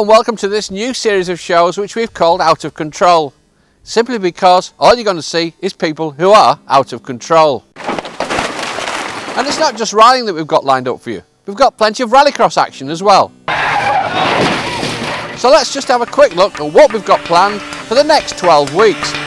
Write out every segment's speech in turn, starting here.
and welcome to this new series of shows which we've called Out of Control. Simply because all you're going to see is people who are out of control. And it's not just rallying that we've got lined up for you. We've got plenty of rallycross action as well. So let's just have a quick look at what we've got planned for the next 12 weeks.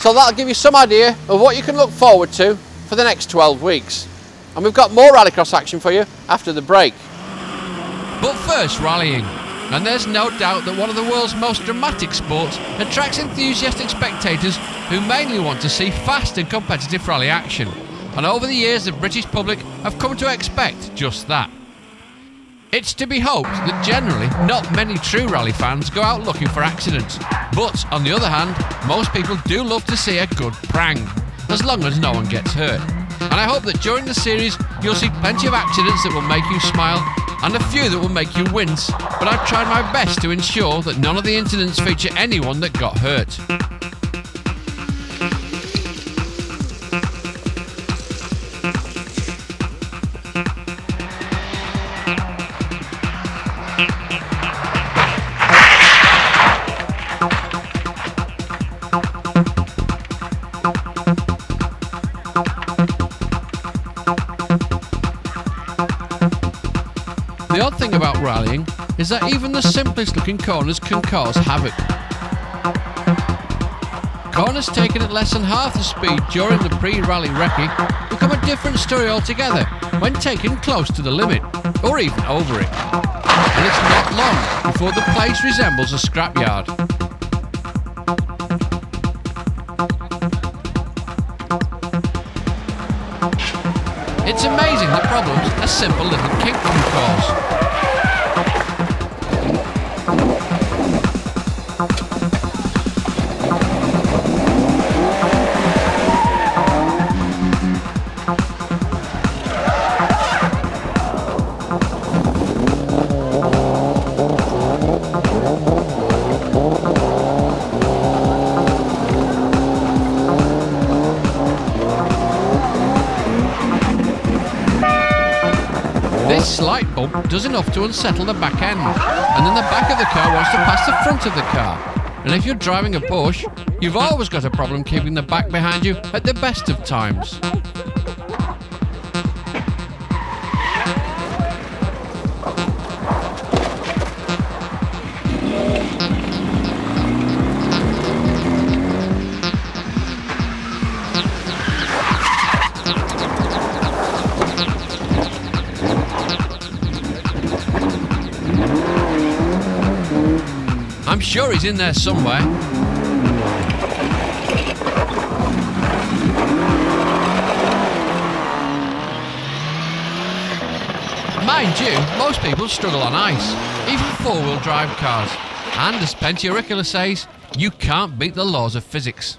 So that'll give you some idea of what you can look forward to for the next 12 weeks. And we've got more rallycross action for you after the break. But first, rallying. And there's no doubt that one of the world's most dramatic sports attracts enthusiastic spectators who mainly want to see fast and competitive rally action. And over the years, the British public have come to expect just that. It's to be hoped that generally not many true rally fans go out looking for accidents, but on the other hand, most people do love to see a good prang, as long as no one gets hurt. And I hope that during the series you'll see plenty of accidents that will make you smile and a few that will make you wince, but I've tried my best to ensure that none of the incidents feature anyone that got hurt. The odd thing about rallying is that even the simplest looking corners can cause havoc. Corners taken at less than half the speed during the pre-rally recce become a different story altogether when taken close to the limit, or even over it. And it's not long before the place resembles a scrapyard. It's amazing the problems a simple little kink can cause. does enough to unsettle the back end, and then the back of the car wants to pass the front of the car. And if you're driving a Porsche, you've always got a problem keeping the back behind you at the best of times. I'm sure he's in there somewhere. Mind you, most people struggle on ice, even four-wheel drive cars. And as Penty Auricular says, you can't beat the laws of physics.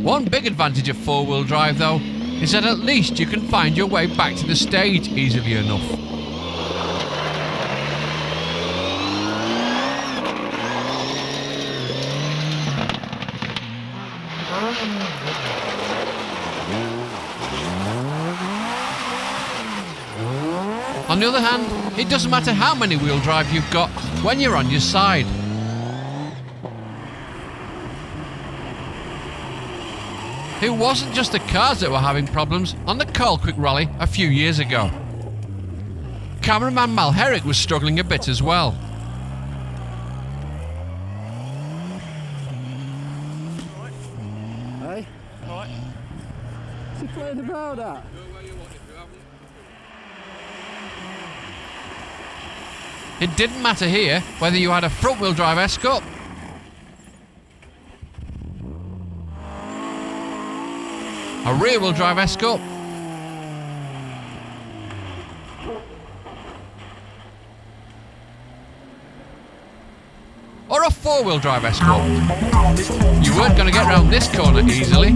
One big advantage of four-wheel drive though is that at least you can find your way back to the stage easily enough. On the other hand, it doesn't matter how many wheel drive you've got when you're on your side. It wasn't just the cars that were having problems on the Colquitt Rally a few years ago. Cameraman Mal Herrick was struggling a bit as well. Hey? Right. What's he playing about that? It didn't matter here whether you had a front-wheel drive Escort a rear-wheel drive Escort, or a four-wheel drive Escort. You weren't going to get round this corner easily.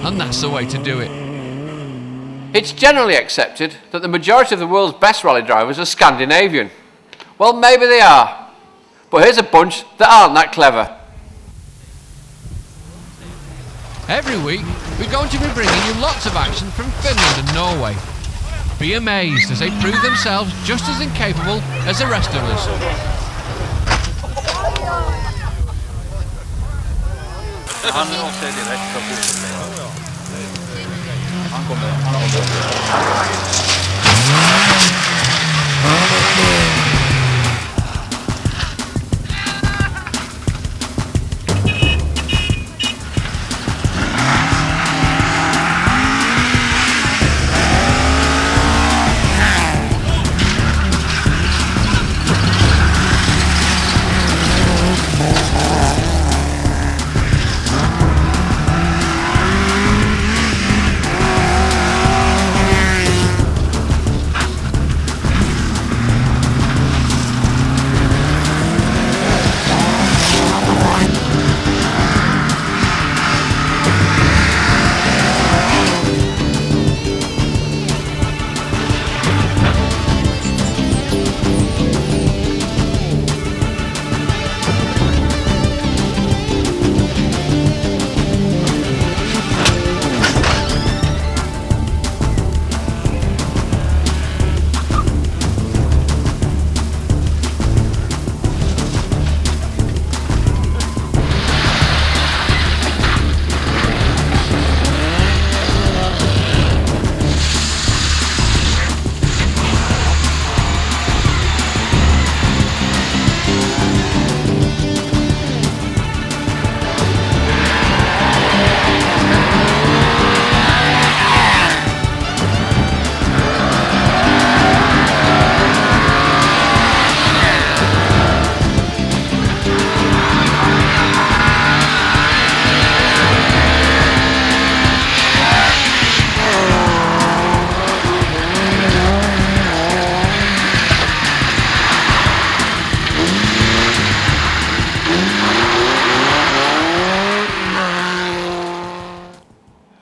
And that's the way to do it. It's generally accepted that the majority of the world's best rally drivers are Scandinavian. Well, maybe they are, but here's a bunch that aren't that clever. Every week, we're going to be bringing you lots of action from Finland and Norway. Be amazed as they prove themselves just as incapable as the rest of us. Han ser direkt på foten. Han kommer.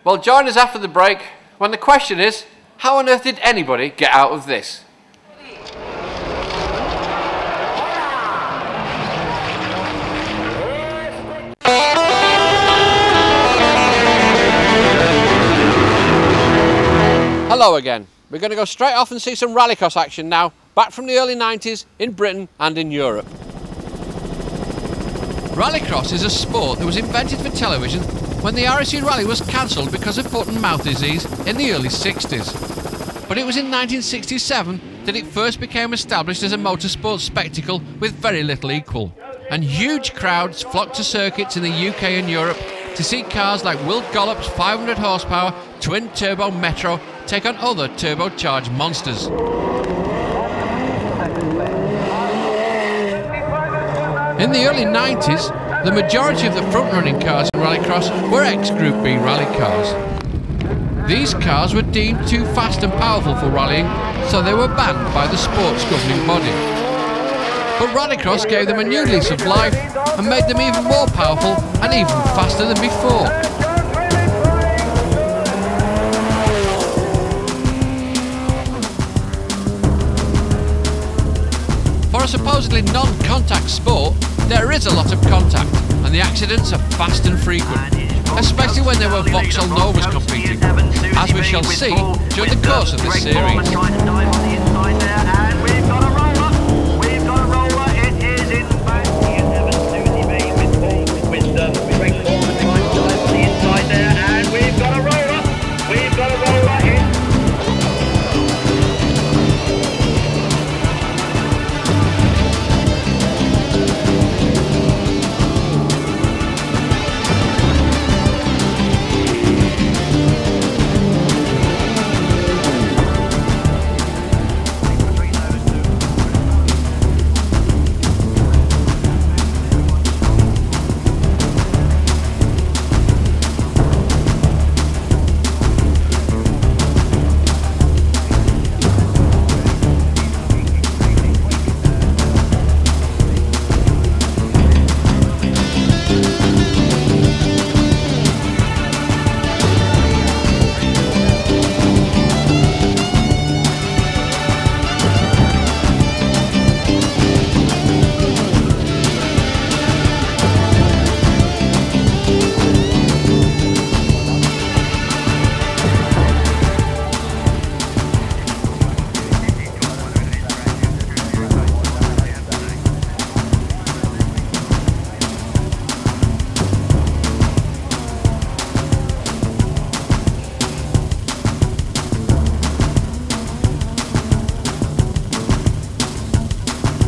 Well, join us after the break when the question is, how on earth did anybody get out of this? Hello again. We're going to go straight off and see some rallycross action now, back from the early 90s in Britain and in Europe. Rallycross is a sport that was invented for television when the RSU Rally was cancelled because of foot and mouth disease in the early 60s. But it was in 1967 that it first became established as a motorsport spectacle with very little equal. And huge crowds flocked to circuits in the UK and Europe to see cars like Will Gollop's 500 horsepower twin-turbo Metro take on other turbocharged monsters. In the early 90s, the majority of the front-running cars in rallycross were ex-Group B rally cars. These cars were deemed too fast and powerful for rallying, so they were banned by the sport's governing body. But rallycross gave them a new lease of life and made them even more powerful and even faster than before. For a supposedly non-contact sport, there is a lot of contact, and the accidents are fast and frequent, especially when there were Vauxhall Novas competing, as we shall see during the course of this series.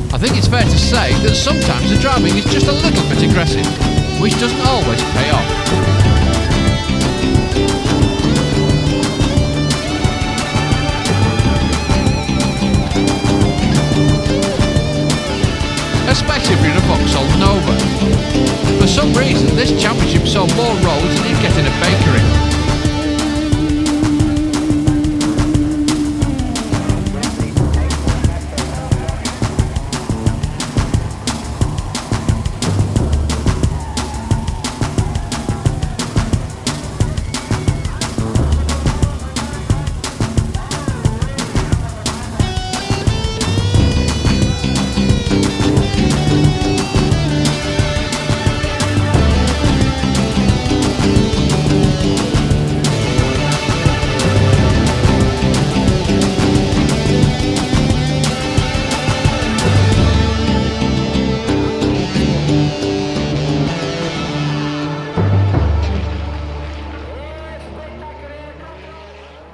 I think it's fair to say that sometimes the driving is just a little bit aggressive, which doesn't always pay off. Especially if you're in a Vauxhall Nova. For some reason, this championship saw more roads than you'd get in a bakery.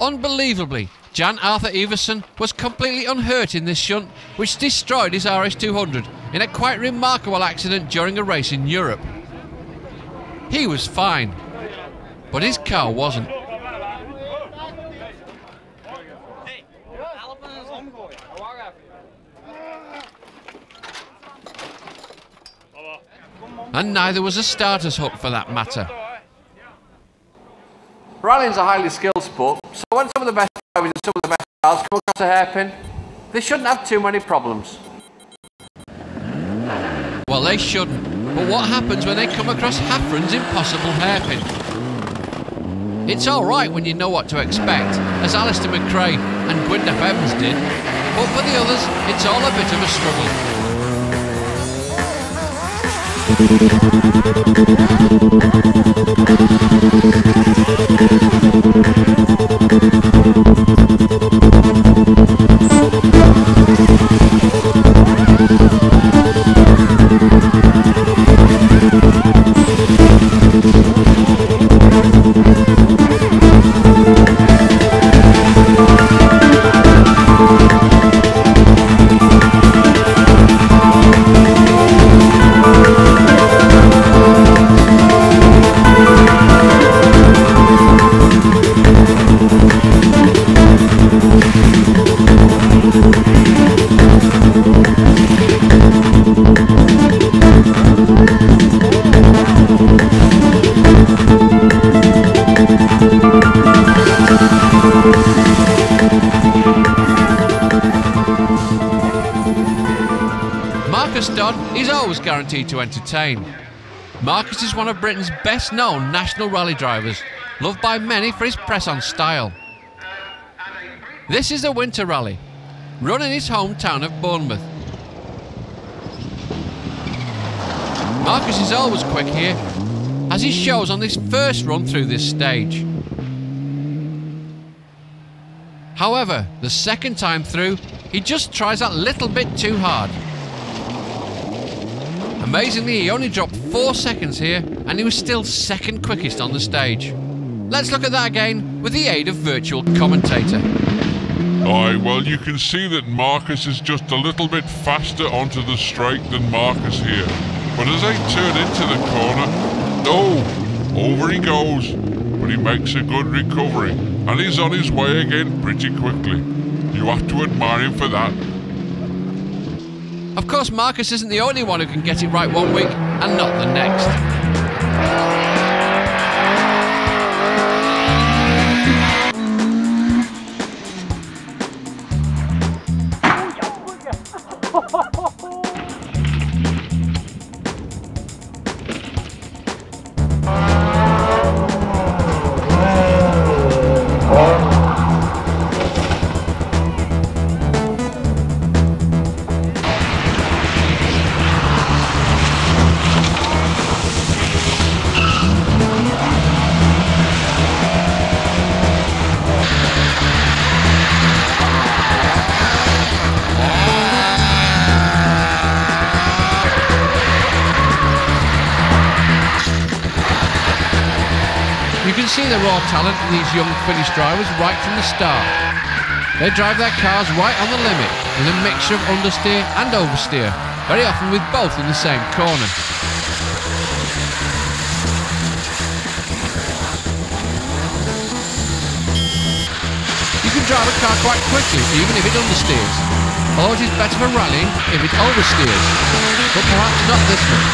Unbelievably, Jan Arthur Everson was completely unhurt in this shunt, which destroyed his RS200 in a quite remarkable accident during a race in Europe. He was fine, but his car wasn't. And neither was a starter's hook for that matter. Rallying's a highly skilled sport, so when some of the best drivers and some of the best cars come across a hairpin, they shouldn't have too many problems. Well, they shouldn't, but what happens when they come across Hafren's impossible hairpin? It's alright when you know what to expect, as Alistair McRae and Gwyndaf Evans did, but for the others, it's all a bit of a struggle. Is always guaranteed to entertain. Marcus is one of Britain's best known national rally drivers, loved by many for his press-on style. This is a winter rally, run in his hometown of Bournemouth. Marcus is always quick here, as he shows on this first run through this stage. However, the second time through, he just tries that little bit too hard. Amazingly, he only dropped 4 seconds here, and he was still second quickest on the stage. Let's look at that again with the aid of virtual commentator. Aye, well, you can see that Marcus is just a little bit faster onto the straight than Marcus here. But as they turn into the corner, oh, over he goes. But he makes a good recovery, and he's on his way again pretty quickly. You have to admire him for that. Of course, Marcus isn't the only one who can get it right one week and not the next. You can see the raw talent in these young Finnish drivers right from the start. They drive their cars right on the limit with a mixture of understeer and oversteer, very often with both in the same corner. You can drive a car quite quickly even if it understeers, or it is better for rallying if it oversteers, but perhaps not this one.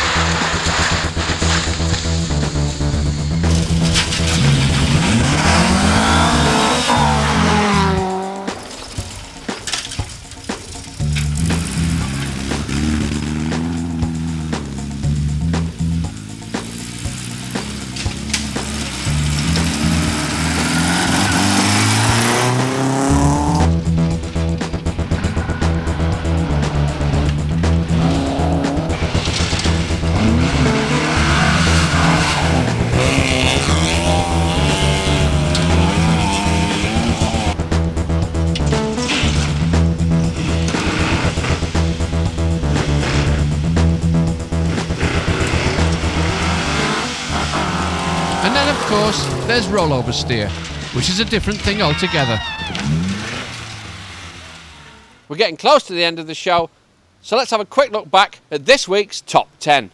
And then, of course, there's rollover steer, which is a different thing altogether. We're getting close to the end of the show, so let's have a quick look back at this week's Top 10.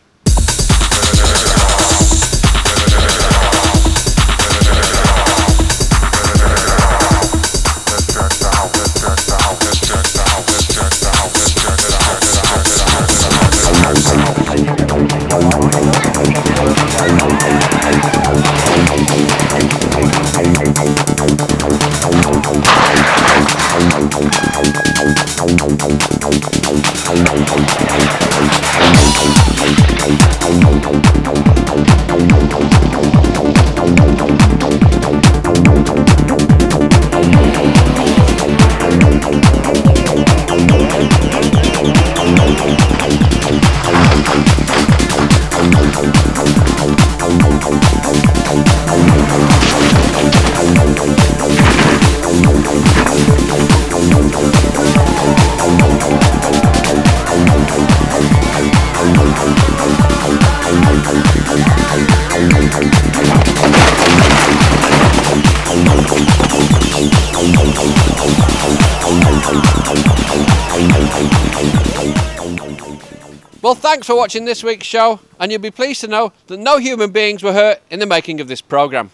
Well, thanks for watching this week's show, and you'll be pleased to know that no human beings were hurt in the making of this programme.